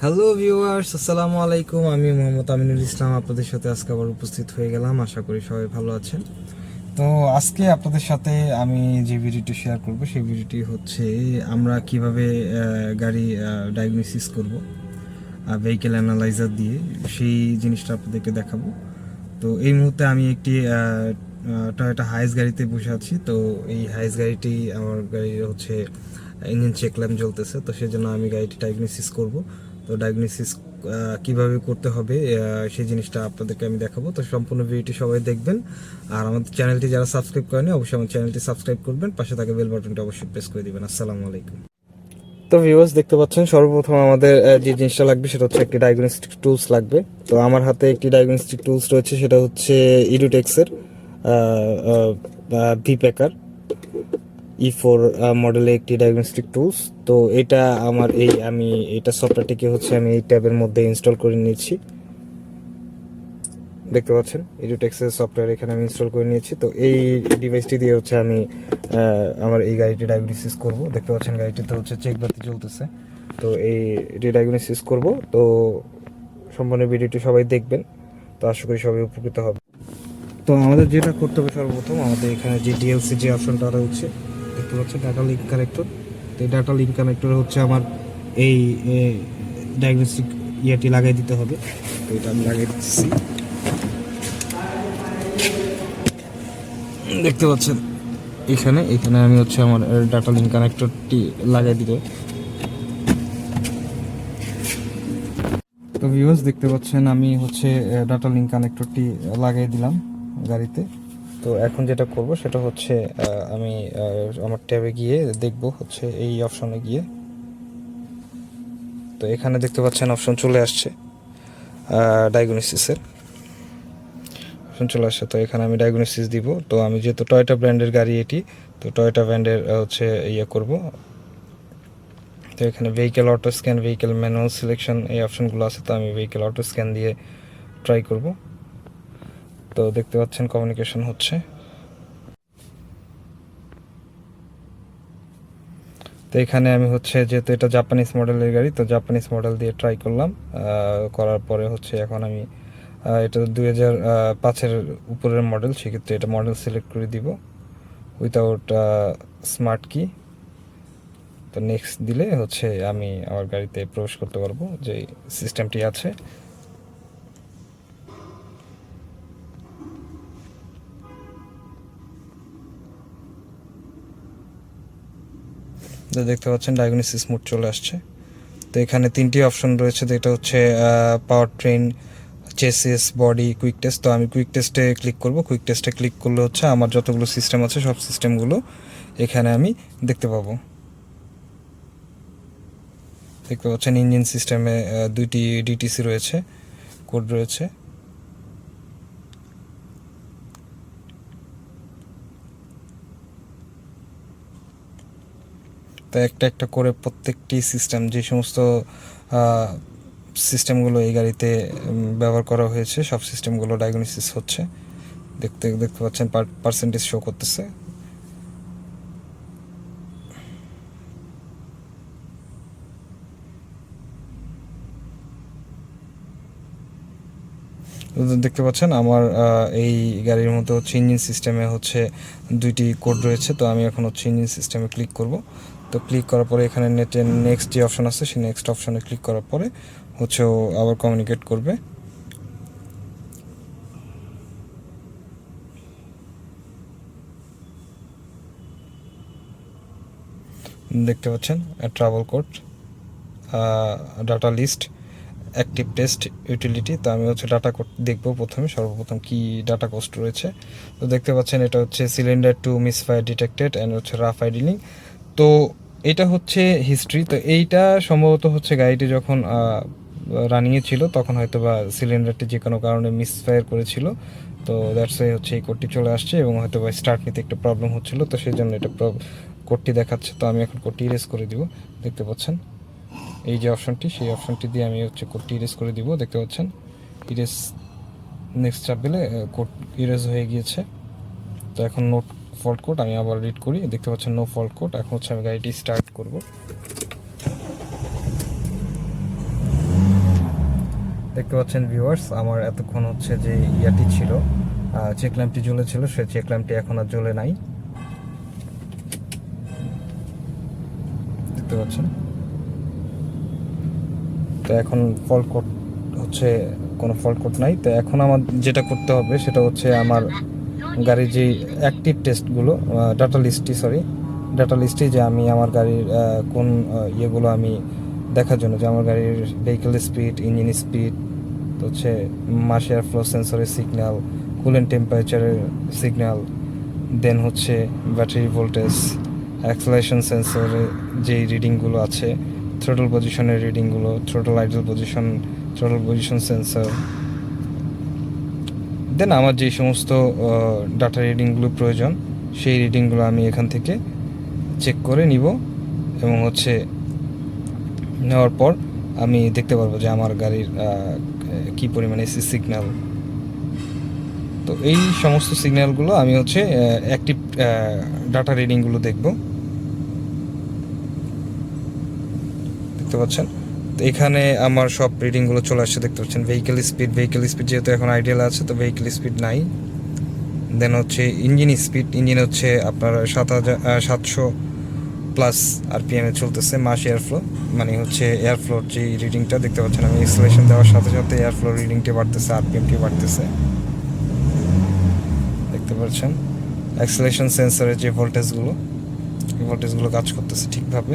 Hello viewers, আসসালামু আলাইকুম। আমি মোহাম্মদ আমিনুল ইসলাম আপনাদের সাথে আজকে আবার উপস্থিত হয়ে গেলাম। আশা করি সবাই ভালো আছেন। তো আজকে আপনাদের সাথে আমি যে ভিডিওটি শেয়ার করব সেই ভিডিওটি হচ্ছে আমরা কিভাবে গাড়ি ডায়াগনোসিস করব ভেহিকেল অ্যানালাইজার দিয়ে, সেই জিনিসটা আপনাদেরকে দেখাবো। তো এই মুহূর্তে আমি একটি টয়োটা হাইস গাড়িতে বসে আছি। তো এই হাইস গাড়িটি আমার গাড়ির হচ্ছে ইঞ্জিন চেক ল্যাম্প জ্বলতেছে, তো সেজন্য আমি গাড়িটি ডায়াগনোসিস করব। তো ডায়াগনোসিস কিভাবে করতে হবে সেই জিনিসটা আপনাদেরকে আমি দেখাবো। তো সম্পূর্ণ ভিডিওটি সবাই দেখবেন। আর আমাদের চ্যানেলটি যারা সাবস্ক্রাইব করেনি অবশ্যই আমার চ্যানেলটি সাবস্ক্রাইব করবেন, পাশে থাকা বেল বাটনটি অবশ্যই প্রেস করে দিবেন। আসসালামু আলাইকুম। তো ভিউয়ার্স, দেখতে পাচ্ছেন সর্বপ্রথম আমাদের যে জিনিসটা লাগবে সেটা হচ্ছে একটি ডায়াগনস্টিক টুলস লাগবে। তো আমার হাতে একটি ডায়াগনস্টিক টুলস রয়েছে, সেটা হচ্ছে ইডুটেক্সের ভি প্যাকার E4 মডেলের একটি ডায়াগনস্টিক টুলস। তো এটা আমার আমি এটা সফটওয়্যারটিকে হচ্ছে আমি এই ট্যাবের মধ্যে ইনস্টল করে নিয়েছি। দেখতে পাচ্ছেন ইডুটেক্সের সফটওয়্যার এখানে আমি ইনস্টল করে নিয়েছি। তো এই ডিভাইসটি দিয়ে হচ্ছে আমি আমার এই গাড়িটি ডায়াগনোসিস করব। দেখতে পাচ্ছেন গাড়িটিতে হচ্ছে চেক বাতি চলতেছে। তো এটি ডায়াগনোসিস করব। তো সম্পূর্ণ ভিডিওটি সবাই দেখবেন, তো আশা করি সবাই উপকৃত হবে। তো আমাদের যেটা করতে হবে, সর্বপ্রথম আমাদের এখানে যে ডিএলসি যে অপশনটা রয়েছে, দেখতে পাচ্ছেন ডাটা লিঙ্ক কানেক্টর। তো এই ডাটা লিঙ্ক কানেক্টর হচ্ছে আমার এই ডায়াগনস্টিক ইয়েটি লাগাই দিতে হবে। তো এটা আমি লাগাই দিচ্ছি। দেখতে পাচ্ছেন এখানে এখানে আমি হচ্ছে আমার ডাটা লিঙ্ক কানেক্টরটি লাগাই দিব। তো ভিউয়ার্স, দেখতে পাচ্ছেন আমি হচ্ছে ডাটা লিঙ্ক কানেক্টরটি লাগাই দিলাম গাড়িতে। তো এখন যেটা করব সেটা হচ্ছে আমি আমার ট্যাবে গিয়ে দেখব হচ্ছে এই অপশনে গিয়ে। তো এখানে দেখতে পাচ্ছেন অপশন চলে আসছে, ডায়াগনোসিসের অপশন চলে আসছে। তো এখানে আমি ডায়াগনোসিস দিব। তো আমি যেহেতু টয়োটা ব্র্যান্ডের গাড়ি এটি, তো টয়োটা ব্র্যান্ডের হচ্ছে ইয়ে করব। তো এখানে vehicle auto scan, vehicle manual selection এই অপশনগুলো আছে। তো আমি ভেহিকেল অটো স্ক্যান দিয়ে ট্রাই করব। তো দেখতে পাচ্ছেন কমিউনিকেশন হচ্ছে। তো এখানে আমি হচ্ছে যেহেতু এটা জাপানিজ মডেলের গাড়ি, তো জাপানিজ মডেল দিয়ে ট্রাই করলাম। করার পরে হচ্ছে এখন আমি এটা 2005-এর উপরের মডেল, সেক্ষেত্রে এটা মডেল সিলেক্ট করে দিব উইথাউট স্মার্ট কি। তো নেক্সট দিলে হচ্ছে আমি আমার গাড়িতে প্রবেশ করতে পারবো, যে সিস্টেমটি আছে। তো দেখতে পাচ্ছেন ডায়াগনোসিস মোড চলে আসছে। তো এখানে তিনটি অপশন রয়েছে, যেটা হচ্ছে পাওয়ার train, chassis, body, quick test. তো আমি কুইক টেস্টে ক্লিক করব। কুইক টেস্টে ক্লিক করলে হচ্ছে আমার যতগুলো সিস্টেম আছে সব সিস্টেমগুলো এখানে আমি দেখতে পাবো। দেখতে পাচ্ছেন ইঞ্জিন সিস্টেমে দুইটি ডিটিসি রয়েছে, কোড রয়েছে। তো একটা একটা করে প্রত্যেকটি সিস্টেম, যে সমস্ত সিস্টেমগুলো এই গাড়িতে ব্যবহার করা হয়েছে, সব সিস্টেমগুলো ডায়াগনোসিস হচ্ছে। দেখতে পাচ্ছেন পার্সেন্টেজ শো করতেছে। দেখতে পাচ্ছেন আমার এই গাড়ির মধ্যে হচ্ছে ইঞ্জিন সিস্টেমে হচ্ছে দুইটি কোড রয়েছে। তো আমি এখন হচ্ছে ইঞ্জিন সিস্টেমে ক্লিক করব। তো ক্লিক করার পরে এখানে নেক্সট যে অপশন আছে সেই নেক্সট অপশনে ক্লিক করার পরে হচ্ছে ও আবার কমিউনিকেট করবে। দেখতে পাচ্ছেন trouble code, data list, active test, utility. তো আমি হচ্ছে ডাটা কোড দেখবো সর্বপ্রথম কি ডাটা কোস্ট রয়েছে। তো দেখতে পাচ্ছেন এটা হচ্ছে cylinder two misfire detected and হচ্ছে রাফ আইডলিং। তো এটা হচ্ছে হিস্ট্রি। তো এইটা সম্ভবত হচ্ছে গাড়িটি যখন রানিংয়ে ছিল তখন হয়তো বা সিলিন্ডারটি যে কোনো কারণে মিসফায়ার করেছিল। তো দ্যাটস ওয়াই হচ্ছে এই কোডটি চলে আসছে, এবং হয়তো বা স্টার্ট নিতে একটু প্রবলেম হচ্ছিলো, তো সেই জন্য এটা কোডটি দেখাচ্ছে। তো আমি এখন কোডটি ইরেজ করে দিব। দেখতে পাচ্ছেন এই যে অপশনটি, সেই অপশনটি দিয়ে আমি হচ্ছে কোডটি ইরেজ করে দিব। দেখতে পাচ্ছেন ইরেজ, নেক্সট চাপ দিলে কোড ইরেজ হয়ে গিয়েছে। তো এখন নোট ফল্ট কোড আমি আবার রিড করি। দেখতে পাচ্ছেন নো ফল্ট কোড। এখন হচ্ছে আমি গাড়িটি স্টার্ট করব। দেখতে পাচ্ছেন ভিউয়ার্স, আমার এতক্ষণ হচ্ছে যে ইয়াটি ছিল, চেক ল্যাম্পটি জ্বলেছিল, সে চেক ল্যাম্পটি এখন আর জ্বলে নাই, দেখতে পাচ্ছেন। তো এখন ফল্ট কোড হচ্ছে, কোনো ফল্ট কোড নাই। তো এখন আমার যেটা করতে হবে সেটা হচ্ছে আমার গাড়ির যে অ্যাক্টিভ টেস্টগুলো, ডাটা লিস্টে যে আমি আমার গাড়ির কোন ইয়েগুলো আমি দেখার জন্য, যে আমার গাড়ির ভেহিকেল স্পিড, ইঞ্জিন স্পিড, হচ্ছে মাস এয়ার ফ্লো সেন্সরের সিগন্যাল, কুলেন্ট টেম্পারেচারের সিগন্যাল, দেন হচ্ছে ব্যাটারি ভোল্টেজ, অ্যাক্সেলারেশন সেন্সরের যেই রিডিংগুলো আছে, থ্রোটল পজিশনের রিডিংগুলো, থ্রোটল পজিশন সেন্সর, দেন আমার যে সমস্ত ডাটা রিডিংগুলো প্রয়োজন সেই রিডিংগুলো আমি এখান থেকে চেক করে নিব, এবং হচ্ছে নেওয়ার পর আমি দেখতে পারবো যে আমার গাড়ির কী পরিমাণে এসি সিগন্যাল। তো এই সমস্ত সিগন্যালগুলো আমি হচ্ছে অ্যাক্টিভ ডাটা রিডিংগুলো দেখব, দেখতে পাচ্ছেন। তো এখানে আমার সব রিডিংগুলো চলে আসছে, দেখতে পাচ্ছেন। ভেহিকেল স্পিড যেহেতু এখন আইডিয়াল আছে, তো ভেহিকেল স্পিড নাই। দেন হচ্ছে ইঞ্জিন হচ্ছে আপনার 7,700 প্লাস আরপিএমে চলতেছে। মাস এয়ারফ্লো মানে হচ্ছে এয়ারফ্লোর যে রিডিংটা দেখতে পাচ্ছেন, আমি এক্সেলারেশন দেওয়ার সাথে সাথে এয়ারফ্লো রিডিংটি বাড়তেছে, আরপিএমটি বাড়তেছে, দেখতে পাচ্ছেন। অ্যাক্সেলারেশন সেন্সরের যে ভোল্টেজগুলো কাজ করতেছে ঠিকভাবে।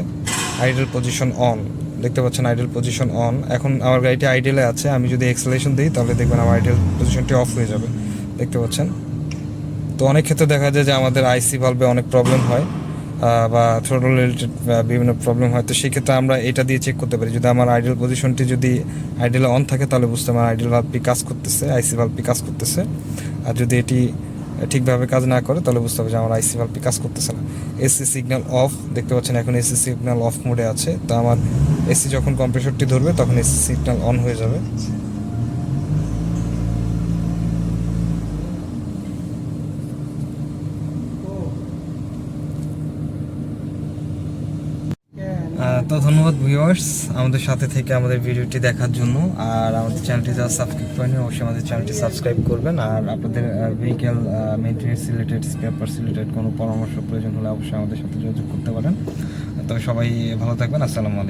আইডল পজিশন অন, দেখতে পাচ্ছেন আইডল পজিশন অন। এখন আমার গাড়িটি আইডেলে আছে, আমি যদি অ্যাক্সেলারেশন দিই তাহলে দেখবেন আমার আইডল পজিশনটি অফ হয়ে যাবে, দেখতে পাচ্ছেন। তো অনেক ক্ষেত্রে দেখা যায় যে আমাদের আইসি ভালভে অনেক প্রবলেম হয়, বা থ্রোটল রিলেটেড বিভিন্ন প্রবলেম হয়। তো সেই ক্ষেত্রে আমরা এটা দিয়ে চেক করতে পারি। যদি আমার আইডল পজিশনটি যদি আইডেলে অন থাকে তাহলে বুঝতে আমার আইডল ভালভটি কাজ করতেছে, আইসি ভালভটি কাজ করতেছে। আর যদি এটি ঠিকভাবে কাজ না করে তাহলে বুঝতে হবে যে আমার আইসি ভালভটি কাজ করতেছে না। এসি সিগন্যাল অফ, দেখতে পাচ্ছেন এখন এসি সিগন্যাল অফ মোডে আছে। তো আমার এসি যখন কম্প্রেসরটি ধরবে তখন এসি সিগন্যাল অন হয়ে যাবে। তো ধন্যবাদ ভিউয়ার্স আমাদের সাথে থেকে আমাদের ভিডিওটি দেখার জন্য। আর আমাদের চ্যানেলটি যারা সাবস্ক্রাইব করেনি অবশ্যই আমাদের চ্যানেলটি সাবস্ক্রাইব করবেন। আর আপনাদের vehicle maintenance related, spare parts related কোনো পরামর্শ প্রয়োজন হলে অবশ্যই আমাদের সাথে যোগাযোগ করতে পারেন। তো সবাই ভালো থাকবেন, আসসালামু আলাইকুম।